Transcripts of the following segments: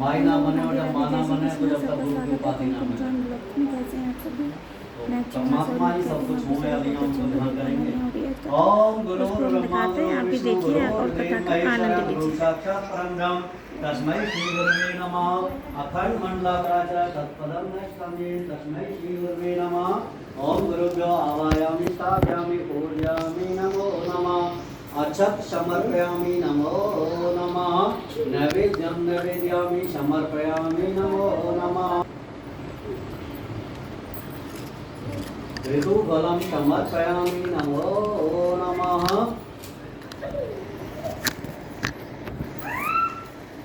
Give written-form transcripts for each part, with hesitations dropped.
माई ना बने और जब माँ ना बने तो जब तक गुरु की उपाधि ना मिले। तो परमात्मा ही सब कुछ होने वाली है, उनको ध्यान करेंगे। ओम गुरु ब्रह्मा गुरु विष्णु गुरु गुरुदेव महेश्वरा गुरु साक्षात परम तस्मै श्री गुरुवे नमः। अखंड मंडलाकाच तत्पदं नष्टमे तस्मै श्री गुरुवे नमः। ओम गुरुभ्यो आवायामि स्थापयामि पूजयामि नमो नमः। अक्षत समर्पयामि नमो नमः। नैवेद्यं नैवेद्यामि समर्पयामि नमो नमः। ऋतुफलं समर्पयामि नमो नमः।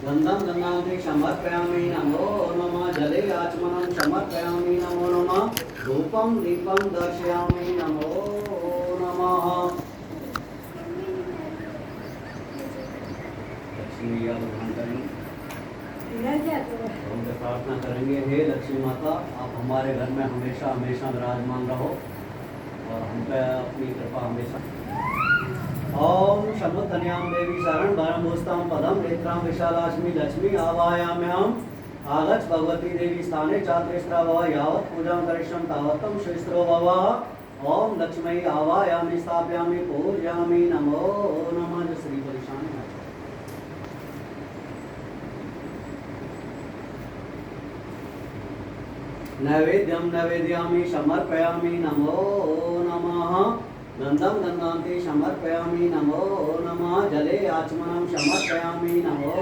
गन्धं गन्धांति समर्पयामि नमो नमः। जले आचमनं समर्पयामि नमो नमः। धूपं दीपं दर्शयामि नमो नमः। लक्ष्मी या भगवान करेंगे, हम तो प्रार्थना करेंगे, हे लक्ष्मी माता आप हमारे घर में हमेशा हमेशा विराजमान रहो और हम पे अपनी कृपा हमेशा। ओम शमुद्धन्याम देवी शरण भरम भूस्ताम पदम नेत्रां विशालाक्ष्मी लक्ष्मी आवायाम्याम। आगच्छ भगवती देवी स्थाने चात्रेस्त्रा भव यावत् पूजां करिष्यं तावत्तं श्रीस्त्रो भव। ओम लक्ष्मी आवायामि स्थापयामि पूजयामि नमो नमः। जो श्री परेशान है नैवेद्यं नैवेद्यामि समर्पयामि नमो नमः। गन्धं गन्धांति समर्पयामि नमो नमः। जले आचमनं समर्पयामि नमो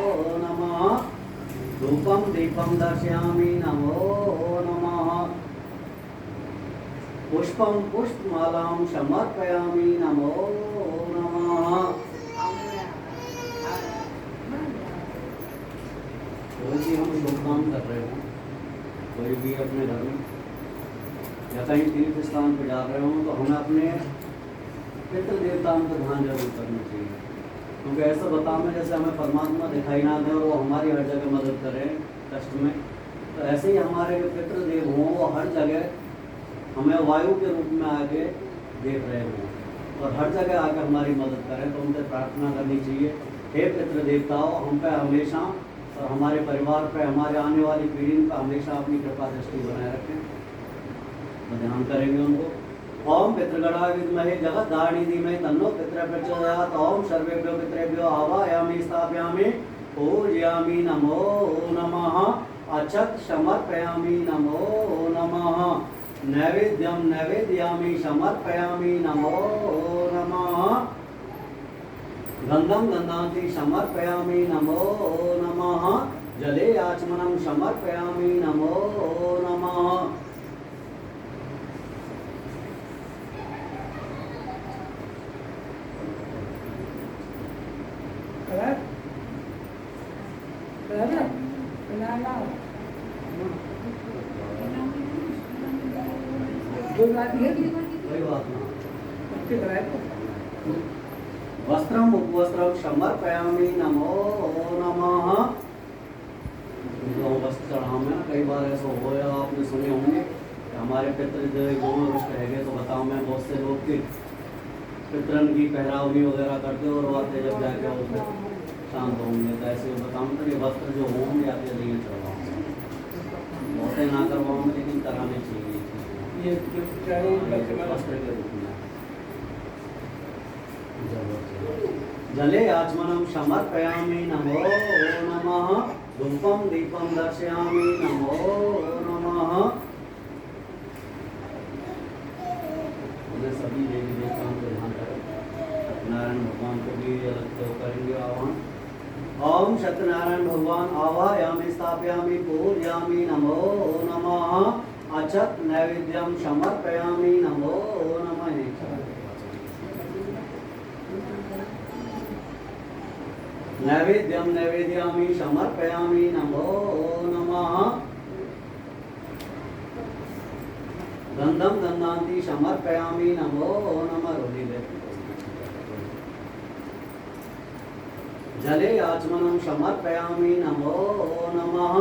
नमः। धूपं दीपं दर्शयामि नमो नमः। पुष्पं पुष्पमालां समर्पयामि नमो नमः। कोई भी हम शुभ काम कर रहे हो, कोई भी अपने घर में या कहीं तीर्थ स्थान पर जा रहे हो तो हमें अपने पितृ देवताओं को ध्यान जरूर करना चाहिए। क्योंकि ऐसा बताओ में जैसे हमें परमात्मा दिखाई ना दे और वो हमारी हर जगह मदद करें कष्ट में, तो ऐसे ही हमारे जो पितृदेव हों वो हर जगह हमें वायु के रूप में आके देख रहे हों और हर जगह आकर हमारी मदद करें। तो उनसे प्रार्थना करनी चाहिए, हे पितृ देवताओं हम पे हमेशा और हमारे परिवार पे हमारे आने वाली पीढ़ी पर हमेशा अपनी कृपा दृष्टि बनाए रखें। तो ध्यान करेंगे उनको। ओम पितृगणाय विद्महे जगद्धारिणी धीमहि तन्नो पितरः प्रचोदयात्। ओम सर्वेभ्यो पितरेभ्यो आवाहयामि स्थापयामि पूजयामि नमो नमः। अक्षत समर्पयामि नमो नमः। नैवेद्यं नैवेद्यामि समर्पयामि नमो नमः। गन्धं गन्धांति समर्पयामि नमो नमः। जले आचमनं समर्पयामि नमो नमः। वस्त्रम उपवस्त्रम समर्पयामि नमो नमः। जो वस्त्र चढ़ाओ में कई बार ऐसा हो या आपने सुने होंगे हमारे पितृ जो गोष्ठ है तो बताओ मैं बहुत से लोग की पितरन की पहरावनी वगैरह करते और आते जब जाके वो शांत होंगे। तो ऐसे बताऊँ तो ये वस्त्र जो होंगे आप यदि ये चढ़वाओ बहुते ना करवाओ लेकिन कराने चाहिए ये वस्त्र के रूप में। जले आचमनं समर्पयामि नमो नमः। धूपं दीपं दर्शयामि नमो नमः। सभी देवी देवताओं को ध्यान करें, सत्यनारायण भगवान को भी अलग से करेंगे आह्वान। ओम सत्यनारायण भगवान आवाहयामि स्थापयामि पूजयामि नमो नमः। अक्षत नैवेद्यं समर्पयामि नमो नमः। नैवेद्यं नैवेद्यामि समर्पयामि नमो नमः। गन्धं गन्धांति समर्पयामि नमो नमः। जले आचमनं समर्पयामि नमो नमः।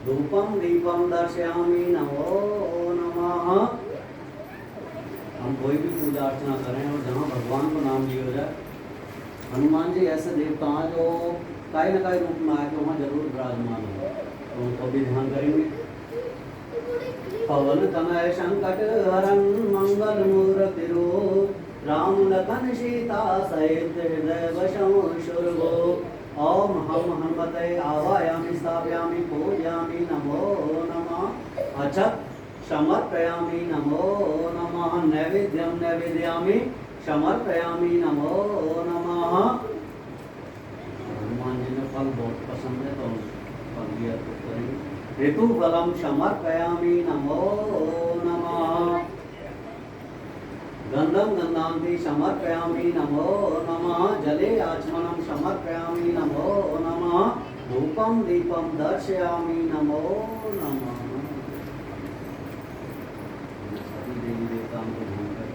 धूपं दीपं दर्शयामि नमो नमः। हम कोई भी पूजा अर्चना करें और जहाँ भगवान को नाम लिया जाए, हनुमान जी ऐसे देवता हैं जो कई न कई रूप में आके वहाँ जरूर विराजमान हो। भी ध्यान करेंगे। पवन तनय संकट हरन मंगल मूर्ति रूप, राम लखन सीता सहित हृदय वशं शुरगो। ओम हम हनुमते आवायामि स्थापयामि पूजयामि नमो नमः। अक्षत समर्पयामि नमो नमः। नैवेद्यं निवेदयामि समर्पयामि नमो नमः। हनुमान जी ने फल बहुत पसंद है तो फल भी अर्पित करेंगे। ऋतुफलं समर्पयामि नमो नमः। गंधं गंधांति समर्पयामि नमो नमः। जले आचमनं समर्पयामि नमो नमः। धूपं दीपं दर्शयामि नमो नमः। सभी देवी देवताओं को ध्यान करें।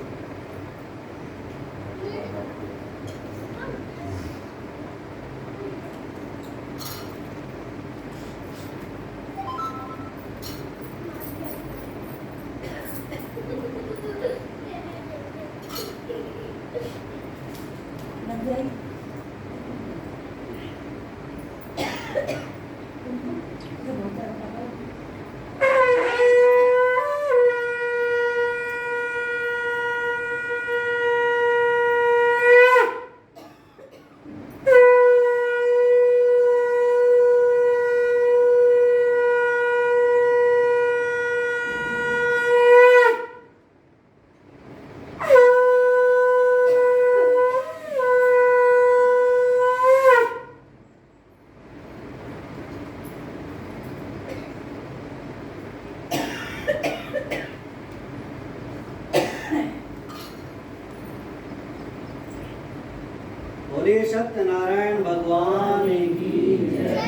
बोलिए सत्यनारायण भगवान की जय।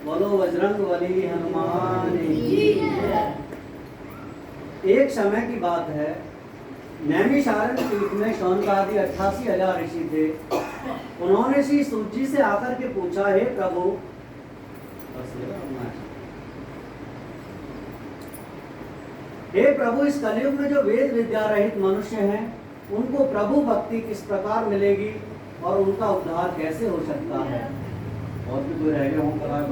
बोलो बजरंगबली हनुमान की जय। एक समय की बात है, नैमिषारण्य तीर्थ में शौनकादि 88,000 ऋषि थे। उन्होंने श्री सूत जी से आकर के पूछा, हे प्रभु, हे प्रभु, इस कलयुग में जो वेद विद्या रहित मनुष्य हैं, उनको प्रभु भक्ति किस प्रकार मिलेगी और उनका उद्धार कैसे हो सकता है? और भी कोई रह गए हों करार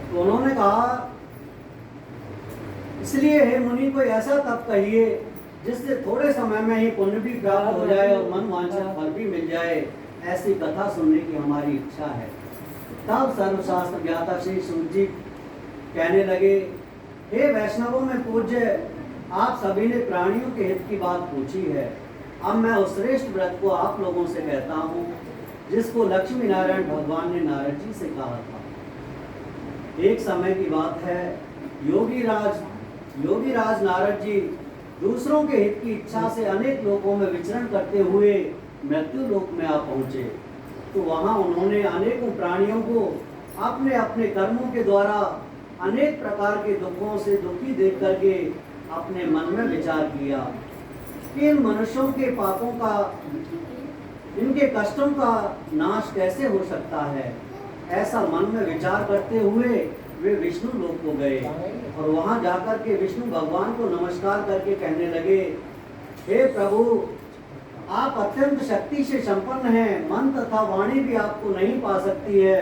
तो उन्होंने कहा, इसलिए हे मुनि, कोई ऐसा तप कहिए जिससे थोड़े समय में ही पुण्य भी प्राप्त हो जाए और मन वांछित फल भी मिल जाए। ऐसी कथा सुनने की हमारी इच्छा है। तब सर्वशास्त्र ज्ञाता श्री सूत जी कहने लगे, हे वैष्णवों में पूज्य, आप सभी ने प्राणियों के हित की बात पूछी है। अब मैं उस श्रेष्ठ व्रत को आप लोगों से कहता हूँ जिसको लक्ष्मी नारायण भगवान ने नारद जी से कहा था। एक समय की बात है, योगी राज नारद जी दूसरों के हित की इच्छा से अनेक लोकों में विचरण करते हुए मृत्यु लोक में आ पहुंचे। तो वहां उन्होंने अनेकों प्राणियों को अपने अपने कर्मों के द्वारा अनेक प्रकार के दुखों से दुखी देख करके अपने मन में विचार किया कि इन मनुष्यों के पापों का, इनके कष्टों का नाश कैसे हो सकता है। ऐसा मन में विचार करते हुए वे विष्णु लोक को गए और वहां जाकर के विष्णु भगवान को नमस्कार करके कहने लगे, हे प्रभु, आप अत्यंत शक्ति से संपन्न हैं। मन तथा वाणी भी आपको नहीं पा सकती है।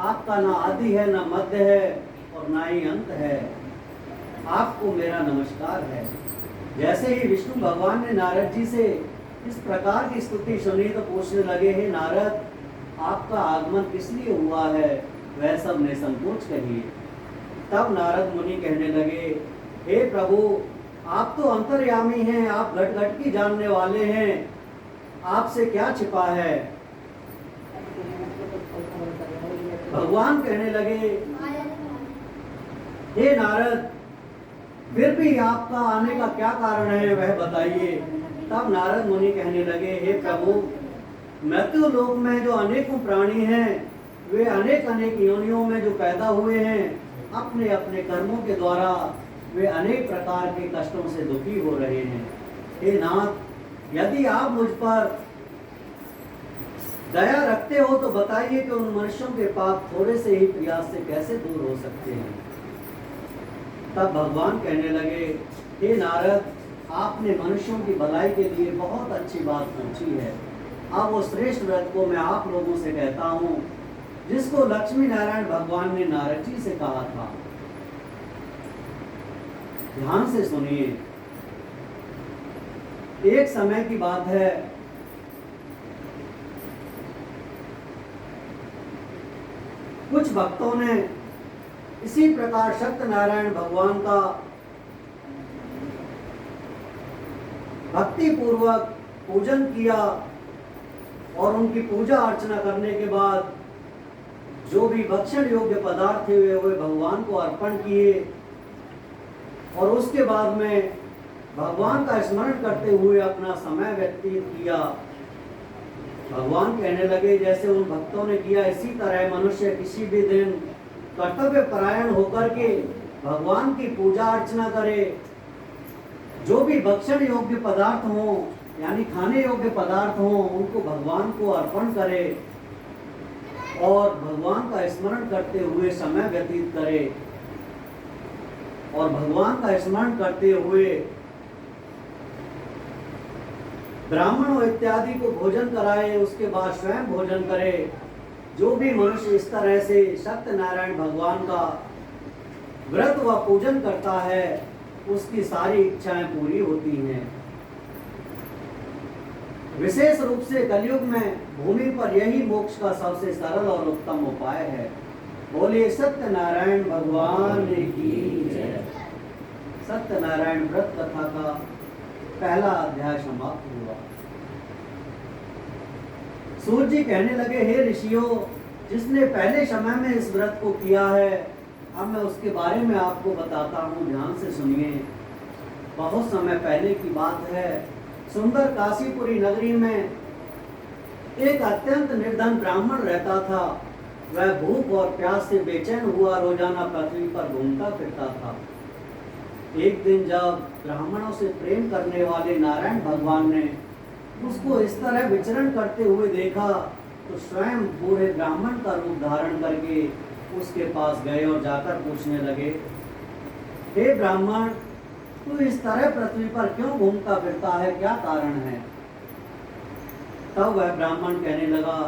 आपका ना आदि है, ना मध्य है और ना ही अंत है। आपको मेरा नमस्कार है। जैसे ही विष्णु भगवान ने नारद जी से इस प्रकार की स्तुति सुनी तो पूछने लगे, हे नारद, आपका आगमन किस लिए हुआ है? वह सब निसंकोच कहिए। तब नारद मुनि कहने लगे, हे प्रभु, आप तो अंतर्यामी हैं, आप घट घट की जानने वाले हैं, आपसे क्या छिपा है? भगवान कहने लगे, हे नारद, फिर भी आपका आने का क्या कारण है, वह बताइए। तब नारद मुनि कहने लगे, हे प्रभु, मृत्यु लोक में जो अनेकों प्राणी हैं, वे अनेक अनेक योनियों में जो पैदा हुए हैं, अपने अपने कर्मों के द्वारा वे अनेक प्रकार के कष्टों से दुखी हो रहे हैं। हे नाथ, यदि आप मुझ पर दया रखते हो तो बताइए कि उन मनुष्यों के पाप थोड़े से ही प्रयास से कैसे दूर हो सकते हैं। तब भगवान कहने लगे, हे नारद, आपने मनुष्यों की भलाई के लिए बहुत अच्छी बात पूछी है। अब वो श्रेष्ठ व्रत को मैं आप लोगों से कहता हूँ, जिसको लक्ष्मी नारायण भगवान ने नारद जी से कहा था। ध्यान से सुनिए। एक समय की बात है, कुछ भक्तों ने इसी प्रकार सत्यनारायण भगवान का भक्ति पूर्वक पूजन किया और उनकी पूजा अर्चना करने के बाद जो भी भक्षण योग्य पदार्थ थे वे भगवान को अर्पण किए और उसके बाद में भगवान का स्मरण करते हुए अपना समय व्यतीत किया। भगवान कहने लगे, जैसे उन भक्तों ने किया इसी तरह मनुष्य किसी भी दिन कर्तव्य परायण होकर के भगवान की पूजा अर्चना करे। जो भी भक्षण योग्य पदार्थ हो यानी खाने योग्य पदार्थ हो उनको भगवान को अर्पण करे और भगवान का स्मरण करते हुए समय व्यतीत करे और भगवान का स्मरण करते हुए ब्राह्मणों इत्यादि को भोजन कराए, उसके बाद स्वयं भोजन करे। जो भी मनुष्य इस तरह से सत्यनारायण भगवान का व्रत व पूजन करता है उसकी सारी इच्छाएं पूरी होती हैं। विशेष रूप से कलयुग में भूमि पर यही मोक्ष का सबसे सरल और उत्तम उपाय है। बोलिए सत्यनारायण भगवान की जय। सत्यनारायण व्रत कथा का पहला अध्याय समाप्त हुआ। सूर्य जी कहने लगे, हे ऋषियों, जिसने पहले समय में इस व्रत को किया है अब मैं उसके बारे में आपको बताता हूँ, ध्यान से सुनिए। बहुत समय पहले की बात है, सुंदर काशीपुरी नगरी में एक अत्यंत निर्धन ब्राह्मण रहता था। वह भूख और प्यास से बेचैन हुआ रोजाना पृथ्वी पर घूमता फिरता था। एक दिन जब ब्राह्मणों से प्रेम करने वाले नारायण भगवान ने उसको इस तरह विचरण करते हुए देखा तो स्वयं बूढ़े ब्राह्मण का रूप धारण करके उसके पास गए और जाकर पूछने लगे, हे ब्राह्मण, तू इस तरह पृथ्वी पर क्यों घूमता फिरता है, क्या कारण है? तब वह ब्राह्मण कहने लगा,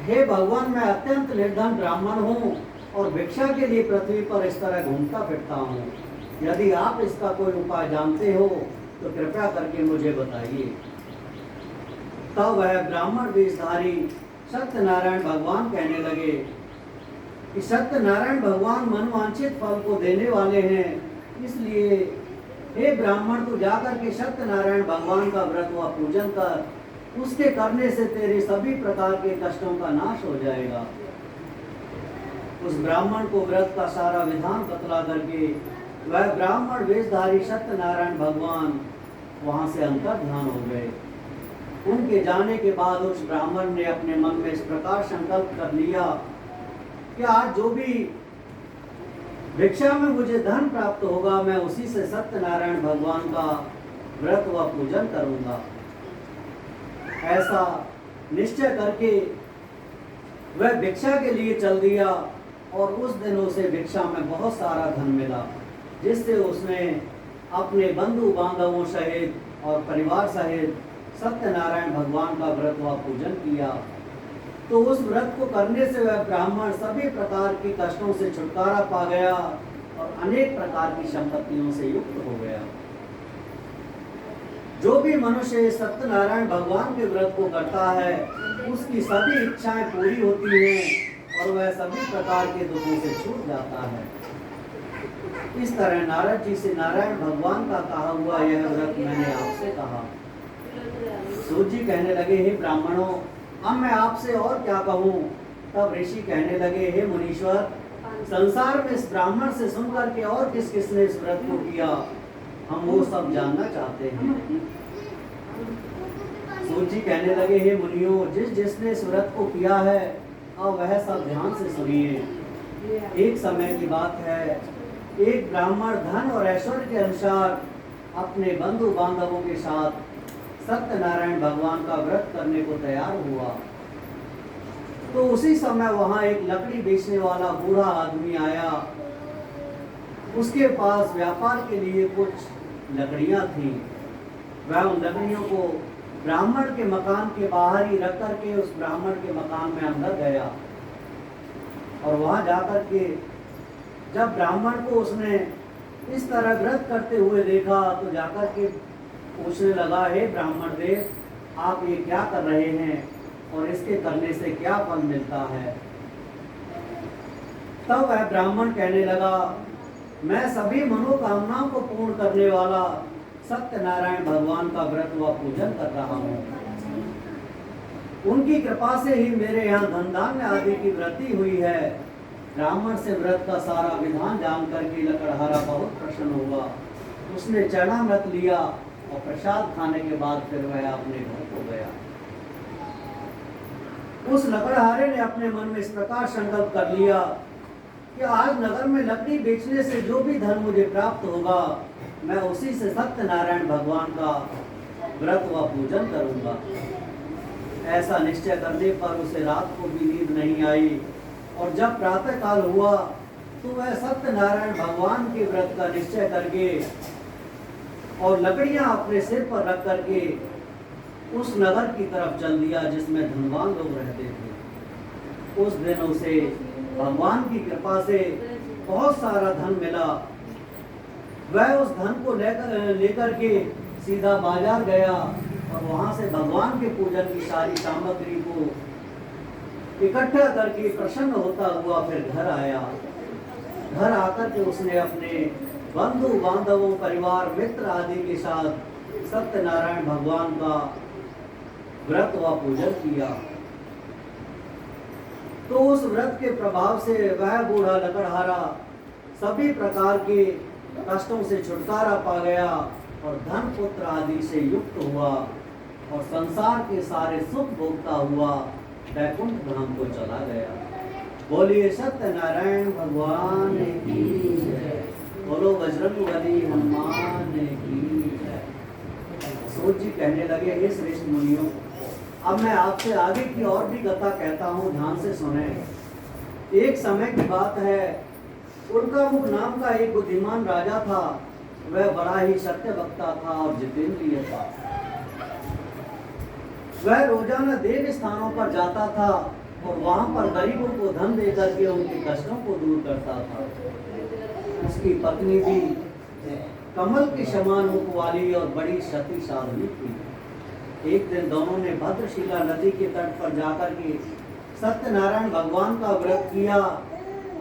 हे भगवान, मैं अत्यंत निर्धन ब्राह्मण हूँ और भिक्षा के लिए पृथ्वी पर इस तरह घूमता फिरता हूँ। यदि आप इसका कोई उपाय जानते हो तो कृपया करके मुझे बताइए। तब वह ब्राह्मण वेशधारी सत्यनारायण भगवान कहने लगे कि सत्यनारायण भगवान मनवांछित फल को देने वाले हैं, इसलिए हे ब्राह्मण, तू जाकर के सत्यनारायण भगवान का व्रत व पूजन कर, उसके करने से तेरे सभी प्रकार के कष्टों का नाश हो जाएगा। उस ब्राह्मण को व्रत का सारा विधान बतला करके वह ब्राह्मण वेशधारी सत्यनारायण भगवान वहां से अंतर ध्यान हो गए। उनके जाने के बाद उस ब्राह्मण ने अपने मन में इस प्रकार संकल्प कर लिया कि आज जो भी भिक्षा में मुझे धन प्राप्त होगा मैं उसी से सत्यनारायण भगवान का व्रत व पूजन करूंगा। ऐसा निश्चय करके वह भिक्षा के लिए चल दिया और उस दिन उसे भिक्षा में बहुत सारा धन मिला, जिससे उसने अपने बंधु बांधवों सहित और परिवार सहित सत्यनारायण भगवान का व्रत व पूजन किया। तो उस व्रत को करने से वह ब्राह्मण सभी प्रकार के कष्टों से छुटकारा पा गया और अनेक प्रकार की संपत्तियों से युक्त हो गया। जो भी मनुष्य सत्यनारायण भगवान के व्रत को करता है उसकी सभी इच्छाएं पूरी होती हैं और वह सभी प्रकार के दुखों से छूट जाता है। इस तरह नारद जी से नारायण भगवान का कहा हुआ यह व्रत मैंने आपसे कहा। सूर्य जी कहने लगे, हे ब्राह्मणों, अब मैं आपसे और क्या कहूँ? तब ऋषि कहने लगे, हे मुनीश्वर, संसार में इस ब्राह्मण से सुनकर के और किस किसने इस व्रत को किया, हम वो सब जानना चाहते हैं। सूर्य जी कहने लगे, हे मुनियों, जिसने इस व्रत को किया है अब वह सब ध्यान से सुनिए। एक समय की बात है, एक ब्राह्मण धन और ऐश्वर्य के अनुसार अपने बंधु बांधवों के साथ सत्यनारायण भगवान का व्रत करने को तैयार हुआ। तो उसी समय वहां एक लकड़ी बेचने वाला बूढ़ा आदमी आया। उसके पास व्यापार के लिए कुछ लकड़ियां थीं, वह उन लकड़ियों को ब्राह्मण के मकान के बाहर ही रख करके उस ब्राह्मण के मकान में अंदर गया। और वहां जाकर के जब ब्राह्मण को उसने इस तरह व्रत करते हुए देखा तो जाकर के पूछने लगा, हे ब्राह्मण देव, आप ये क्या कर रहे हैं और इसके करने से क्या फल मिलता है? तब वह ब्राह्मण कहने लगा, मैं सभी मनोकामनाओं को पूर्ण करने वाला सत्यनारायण भगवान का व्रत व पूजन कर रहा हूँ। उनकी कृपा से ही मेरे यहाँ धन धान्य आदि की वृद्धि हुई है। ब्राह्मण से व्रत का सारा विधान जानकर के लकड़हारा बहुत प्रसन्न हुआ। उसने चरणामृत लिया और प्रसाद खाने के बाद फिर वह अपने घर को गया। उस लकड़हारे ने अपने मन में इस प्रकार संकल्प कर लिया कि आज नगर में लकड़ी बेचने से जो भी धन मुझे प्राप्त होगा, मैं उसी से सत्यनारायण भगवान का व्रत व पूजन करूंगा। ऐसा निश्चय करने पर उसे रात को भी नींद नहीं आई और जब प्रातः काल हुआ तो वह सत्यनारायण भगवान के व्रत का निश्चय करके और लकड़ियां अपने सिर पर रख करके उस नगर की तरफ चल दिया जिसमें धनवान लोग रहते थे। उस दिन उसे भगवान की कृपा से बहुत सारा धन मिला। वह उस धन को लेकर के सीधा बाजार गया और वहां से भगवान के पूजन की सारी सामग्री को इकट्ठा करके प्रसन्न होता हुआ फिर घर आया। घर आकर के उसने अपने बंधु बांधवों, परिवार, मित्र आदि के साथ सत्यनारायण भगवान का व्रत व पूजन किया। तो उस व्रत के प्रभाव से वह बूढ़ा लकड़हारा सभी प्रकार के कष्टों से छुटकारा पा गया और धन पुत्र आदि से युक्त हुआ और संसार के सारे सुख भोगता हुआ वैकुंठ धाम को चला गया। बोलिए सत्यनारायण भगवान की जय। बोलो बजरंगबली हनुमान की जय। सूत जी कहने लगे, हे श्रेष्ठ मुनियों, अब मैं आपसे आगे की और भी कथा कहता हूँ, ध्यान से सुने। एक समय की बात है, उनका मुख नाम का एक बुद्धिमान राजा था। वह बड़ा ही सत्य वक्ता था और जितेंद्रिय था। वह रोजाना देव स्थानों पर जाता था और वहां पर गरीबों को धन दे करके उनके कष्टों को दूर करता था। उसकी पत्नी भी कमल के समान मुख वाली और बड़ी सती साध्वी थी। एक दिन दोनों ने भद्रशिला नदी के तट पर जाकर के सत्यनारायण भगवान का व्रत किया।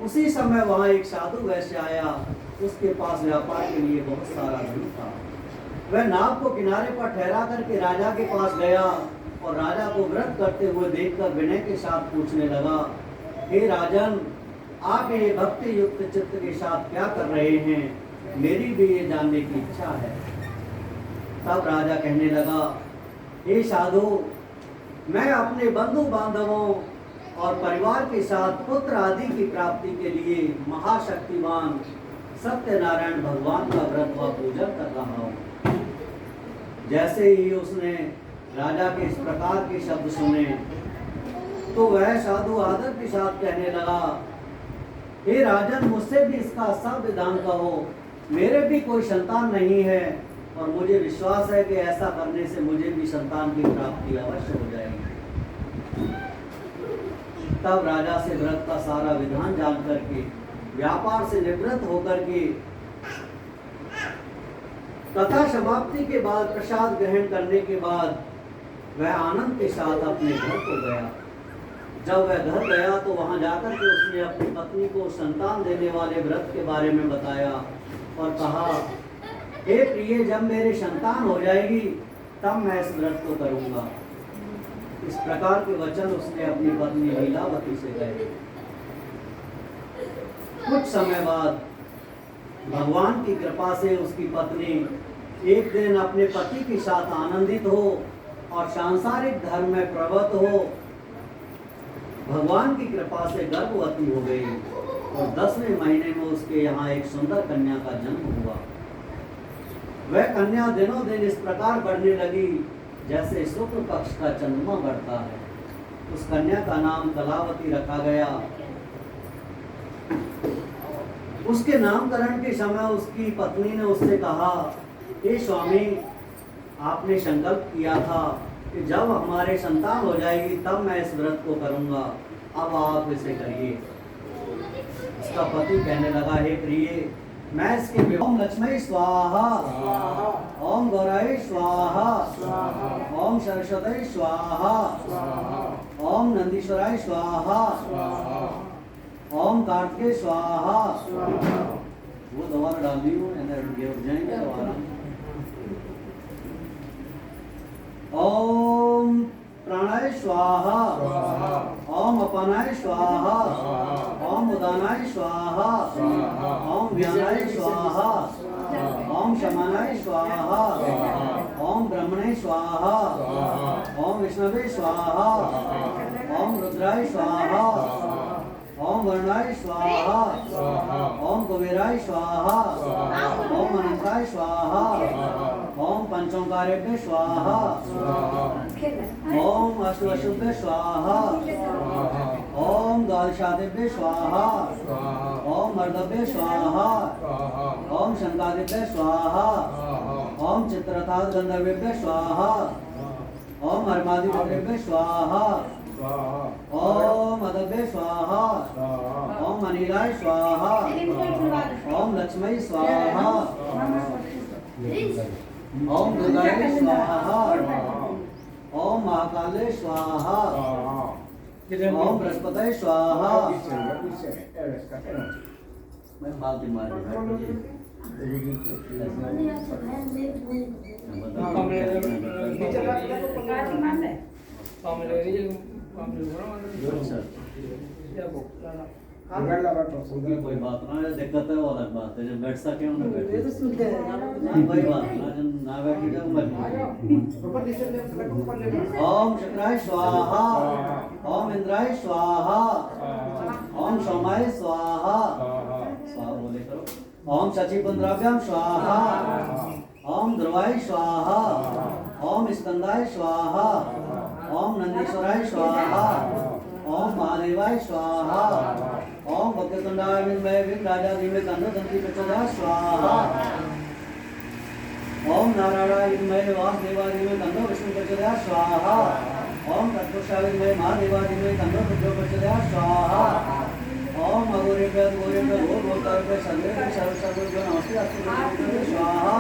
उसी समय वहां एक साधु वैश्य आया। उसके पास व्यापार के लिए बहुत सारा धन था। वह नाव को किनारे पर ठहरा करके राजा के पास गया और राजा को व्रत करते हुए देखकर विनय के साथ पूछने लगा, हे राजन, आप ये भक्ति युक्त चित्त के साथ क्या कर रहे हैं? मेरी भी ये जानने की इच्छा है। तब राजा कहने लगा, हे साधु, मैं अपने बंधु बांधवों और परिवार के साथ पुत्र आदि की प्राप्ति के लिए महाशक्तिमान सत्यनारायण भगवान का व्रत व पूजन कर रहा हूँ। जैसे ही उसने राजा के इस प्रकार के शब्द सुने तो वह साधु आदर के साथ कहने लगा, हे राजन, मुझसे भी इसका सब विधान कहो। मेरे भी कोई संतान नहीं है और मुझे विश्वास है कि ऐसा करने से मुझे भी संतान की प्राप्ति अवश्य हो जाएगी। तब राजा से व्रत का सारा विधान जान करके व्यापार से निवृत्त होकर के कथा समाप्ति के बाद प्रसाद ग्रहण करने के बाद वह आनंद के साथ अपने घर को गया। जब वह घर गया तो वहां जाकर के उसने अपनी पत्नी को संतान देने वाले व्रत के बारे में बताया और कहा, हे प्रिय, जब मेरी संतान हो जाएगी तब मैं इस व्रत को करूंगा। इस प्रकार के वचन उसने अपनी पत्नी लीलावती से कहे। कुछ समय बाद भगवान की कृपा से उसकी पत्नी एक दिन अपने पति के साथ आनंदित हो और सांसारिक धर्म में प्रवृत्त हो। भगवान की कृपा से गर्भवती हो गई और 10वें महीने में उसके यहाँ एक सुंदर कन्या का जन्म हुआ। वह कन्या दिनों दिन इस प्रकार बढ़ने लगी जैसे शुक्ल पक्ष का चंद्रमा बढ़ता है। उस कन्या का नाम कलावती रखा गया। उसके नामकरण के समय उसकी पत्नी ने उससे कहा हे स्वामी, आपने संकल्प किया था कि जब हमारे संतान हो जाएगी तब मैं इस व्रत को करूंगा, अब आप इसे करिए। उसका पति कहने लगा, हे प्रिय, मैं इसके ओम लक्ष्मी स्वाहा, ओम गौराई स्वाहा, ओम सरस्वती स्वाहा, ओम नंदीश्वराय स्वाहा, ओम कार्तिकेय स्वाहा। वो दोबारा डाल दी हूँ, उठ जाएंगे दोबारा। ओम प्राणाय स्वाहा, ओम अपानाय स्वाहा, ओम उदानाय स्वाहा, ओम व्यानाय स्वाहा, ओम शमानाय स्वाहा, ओम ब्रह्मणे स्वाहा, ओम विष्णवे स्वाहा, ओम रुद्राय स्वाहा, ओम वर्णाय स्वाहा, ओम कुबेराय स्वाहा, ओम अनंताय स्वाहा, ओम पंचोंकारेभ्य स्वाहा, ओम अष्टवसुभ्य स्वाहा, ओम द्वादशादिभ्य स्वाहा, ओम मर्दभ्य स्वाहा, ओम शंकादिभ्य स्वाहा, ओम चित्ररथाद गंधर्वेभ्य स्वाहा, ओम हर्मादिभ्य स्वाहा, ओम अदभ्य स्वाहा, ओम अनिलाय स्वाहा, ओम लक्ष्मी स्वाहा, ओम दुर्गाय स्वाहा, ओम महाकाले स्वाहा, ओम बृहस्पति स्वाहा। मैं बाल बीमार कोई बात ना, दिक्कत है वो अलग बात है, जब बैठ सके उन्हें बैठे कोई बात ना, जब ना बैठे जब ओम शुक्राय स्वाहा, ओम इंद्राय स्वाहा, ओम सोमाय स्वाहा, स्वाहा बोले करो, ओम शचिपुंद्राभ्याम स्वाहा, ओम ध्रुवाय स्वाहा, ओम स्कंदाय स्वाहा, ओम नंदीश्वराय स्वाहा, ओम महादेवाय स्वाहा, ओम भक्तकुंडाय विद्महे विघ्नराजाधीमहि तन्नो दन्ती प्रचोदयात् स्वाहा, ओम नारायणाय विद्महे वासुदेवाय तन्नो विष्णु प्रचोदयात् स्वाहा, ओम तत्पुरुषाय विद्महे महादेवाय तन्नो रुद्रो प्रचोदयात् स्वाहा, ओम अघोरेभ्यो घोरेभ्यो घोरतारेभ्यो सर्वेभ्यो नमस्ते अस्तु स्वाहा,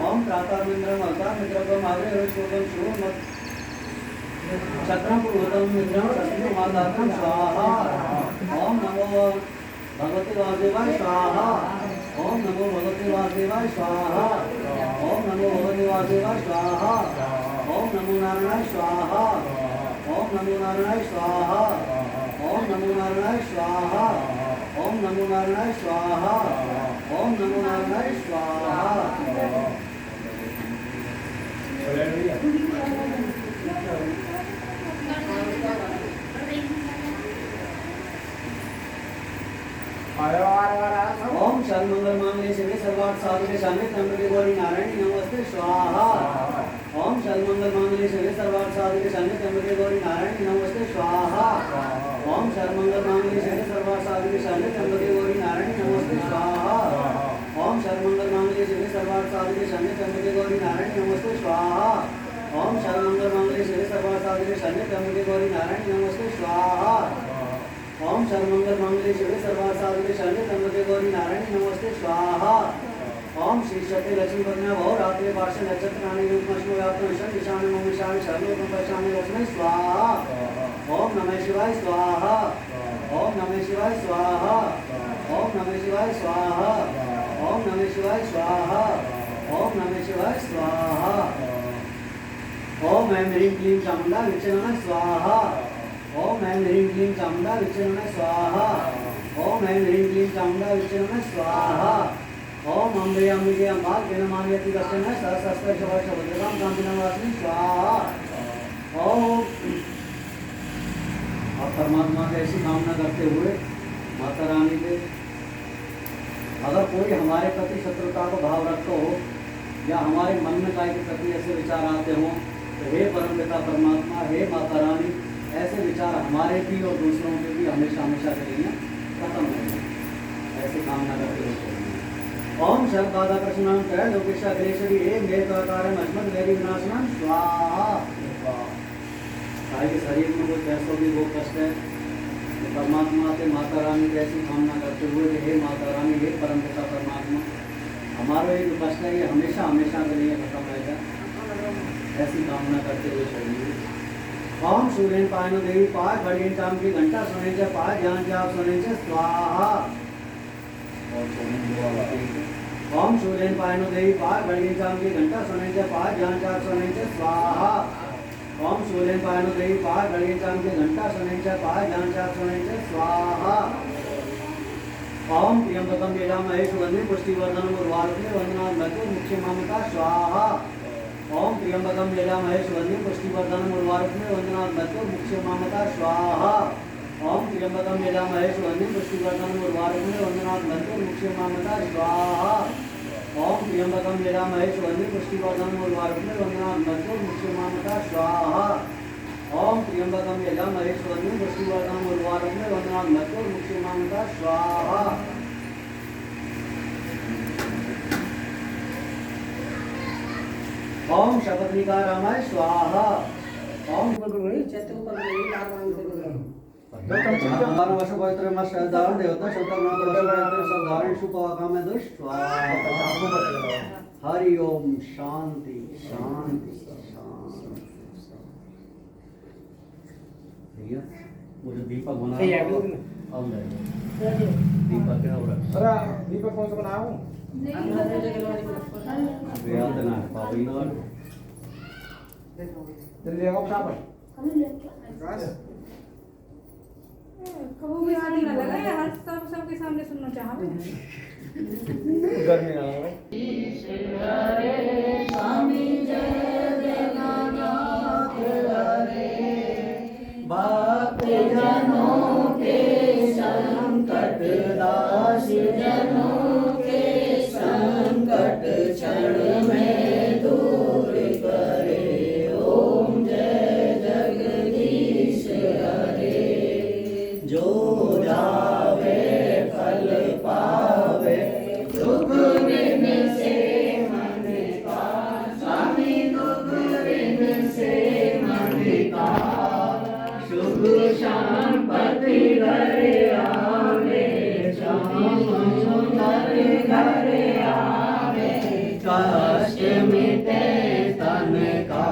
ओम प्रातर्मिन्द्रं अल्पामिन्द्रं माग्रे शुभं शुभं चक्रम पूर्वतम मित्रम सत्य मातात्रम स्वाहा, ओम नमो भगवते वासुदेवाय स्वाहा, ओम नमो भगवते वासुदेवाय स्वाहा, ओम नमो भगवते वासुदेवाय स्वाहा, ओम नमो नारायणाय स्वाहा, ओम नमो नारायणाय स्वाहा, ओम नमो नारायणाय स्वाहा, ओम नमो नारायणाय स्वाहा, ओम नमो नारायणाय स्वाहा। ओम सर्वमंगल मांगल्ये शिवे सर्वार्थ साधके शरण्ये त्र्यंबके गौरी नारायणी नमोस्तुते स्वाहा, ओम सर्वमंगल मांगल्ये शिवे सर्वार्थ साधके शरण्ये त्र्यंबके गौरी नारायणी नमोस्तुते स्वाहा, ओम सर्वमंगल मांगल्ये शिवे सर्वार्थ साधके शरण्ये त्र्यंबके गौरी नारायणी नमोस्तुते स्वाहा, ओम सर्वमंगल मांगल्ये शिवे सर्वार्थ साधके शरण्ये त्र्यंबके गौरी नारायणी नमोस्तुते स्वाहा, ओम सर्वमंगल मांगल्ये शिवे सर्वार्थ साधके शरण्ये त्र्यंबके गौरी नारायणी नमोस्तुते स्वाहा, ओम सर्वमंगल मांगल्ये शिवे सर्वार्थ साधके शरण्ये त्र्यंबके गौरी नारायणी नमोस्तुते स्वाहा, ओम श्री सत्य लक्ष्मी पद्मा भव रात्रि पार्श्व नक्षत्र रानी रूपमश्म व्याप्त ईशान ईशान मम ईशान सर्वोपम पशामि लक्ष्मी स्वाहा, ओम नमः शिवाय स्वाहा, ओम नमः शिवाय स्वाहा, ओम नमः शिवाय स्वाहा, ओम नमः शिवाय स्वाहा, ओम नमः शिवाय स्वाहा। ओम ऐं ह्रीं क्लीं चामुंडा विच्चे नमः स्वाहा, ओम ऐं ह्रीं क्लीं चामुंडा विच्चे नमः स्वाहा, ओम ऐं ह्रीं क्लीं चामुंडा विच्चे नमः स्वाहा, ओम अम्बे अम्बिके अम्बा केनमान्यति कश्चन सहस्रस्पर्शवर्षभद्रकां कान्तिनावासिनी स्वाहा। ओम आप परमात्मा की ऐसी कामना करते हुए माता रानी के अगर कोई हमारे प्रति शत्रुता को भाव रखते हो या हमारे मन में काय के प्रति ऐसे विचार आते हों तो हे परमपिता परमात्मा, हे माता रानी, ऐसे विचार हमारे भी और दूसरों के भी हमेशा हमेशा के लिए खत्म हो जाए, ऐसे कामना करते होते हैं। ओम सर्वबाधाप्रशमनं च लोकेशाग्रेश्वरी हे मे तवकारं अस्मद् वैरि विनाशनं स्वाहा। भाई के शरीर में कोई कैसो भी वो कष्ट है तो परमात्मा से माता रानी की ऐसी कामना करते हुए कि हे माता रानी, हे परम पिता परमात्मा, हमारा ये जो कष्ट है ये हमेशा हमेशा के लिए खत्म रहेगा, ऐसी कामना करते हुए चलिए। ओम सूर्यन पायनो देवी पाय घड़ियन चाम की घंटा सुने च पाय ज्ञान जाप सुने च स्वाहा। ओम सूर्यन पायनो देवी पाय घड़ियन चाम की घंटा सुने च पाय ज्ञान जाप सुने च स्वाहा। ओम सूर्यन पायनो देवी पाय घड़ियन चाम की घंटा सुने च पाय ज्ञान जाप सुने च स्वाहा। ओम त्र्यंबकम यजामहे सुगंधिं पुष्टिवर्धनम् उर्वारुकमिव बन्धनात् मृत्युर्मुक्षीमामृता स्वाहा। ओम त्र्यंबकम यजामहे सुगंधिं पुष्टिवर्धनम् उर्वारुकमिव बन्धनात् मृत्युर्मुक्षीमामृता स्वाहा। ओम त्र्यंबकम यजामहे सुगंधिं पुष्टिवर्धनम् उर्वारुकमिव बन्धनात् मृत्युर्मुक्षीमामृता स्वाहा। ओम त्र्यंबकम यजामहे सुगंधिं पुष्टिवर्धनम् उर्वारुकमिव बन्धनात् मृत्युर्मुक्षीमामृता स्वाहा। ओम त्र्यंबकम यजामहे सुगंधिं पुष्टिवर्धनम् उर्वारुकमिव बन्धनात् मृत्युर्मुक्षीमामृता स्वाहा। ओम शपथनिकारामाय स्वाहा। ओम वर्ष पवित्र मास धारण देवता शब्दार्थ वर्ष पवित्र सब धारण शुभ में दुष्ट स्वाहा। हरि ओम शांति शांति शांति। भैया मुझे दीपक बना अब दीपक क्या हो रहा है? दीपक कौन सा बनाऊं? याद ना पावी ना तेरे लिए कब सापर कबू भी आने ना लगा है, हर सबके सामने सुनना चाहते हैं। गर्मी ना लगे। स्वामी जय जगन्नाथ हरे, भक्त जनों के संकट दास जनों के संकट क्षण में दूर करे। ओम जय जगदीश हरे, जो जावे फल पावे दुख बिन से मन का, स्वामी दुख बिन से मन का, शुभ संपत्ति घर आवे, घर आवे, कष्ट मिटे तन का।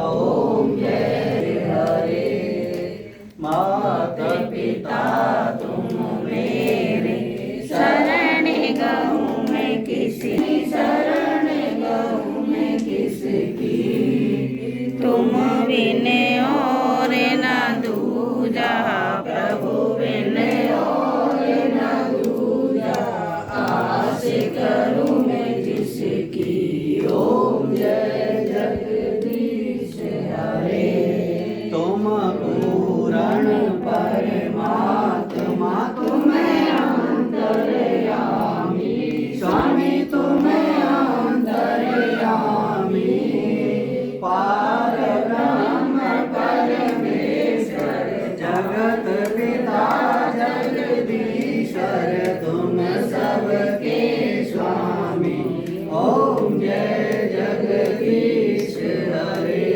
ओम जय हरे, माता पिता तुम मेरे, शरण गहूँ मैं किसी, शरण गहूँ मैं किसकी, तुम बिन और ना दूजा, प्रभु बिन और ना दूजा, आस करूँ मैं जिसकी। ओम जय जगदीश हरे, तुम पूर्ण परमात्मा, तुम्हें अंतर्यामी, स्वामी तुम्हें अंतर्यामी, पार ब्रह्म परमेश्वर, जगत पिता जगदीश्वर, तुम सबके स्वामी। ओम जय जगदीश हरे,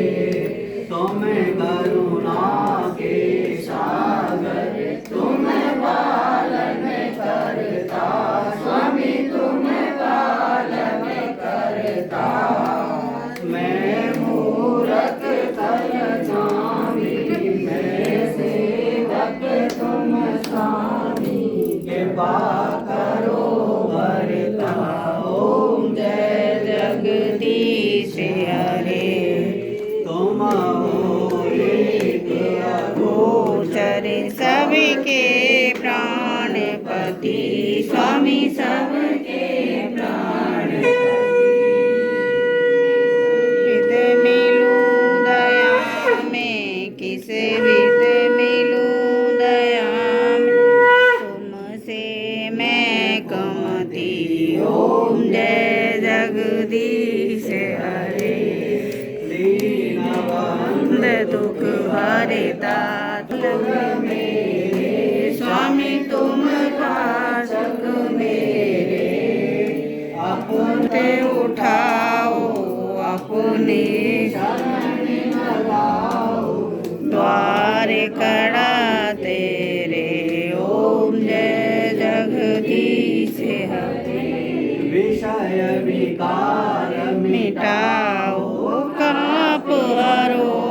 तुम्हें करुणा के सागर, तुम्हें पालन करता, स्वामी तुम्हें पालन करता। मैं मूरख तन स्वामी, मैं सेवक तुम स्वामी, कृपा करो भरता। ओम जय जगदीश हरे, तुम हो एक अगोचर, सबके प्राणपति, स्वामी सबके प्राणपति। विद मिलूं दया में, किस विद मिलूं दया में, तुमसे मैं कमती। ओम जय जगदीश हरे, दीनबंध दुख हरता तुम मेरे, स्वामी तुम शासक मेरे, ठाओ अपने द्वारे कड़ा तेरे। ओम जय जगदीश हरे। विषय विकार मिटाओ काप हरो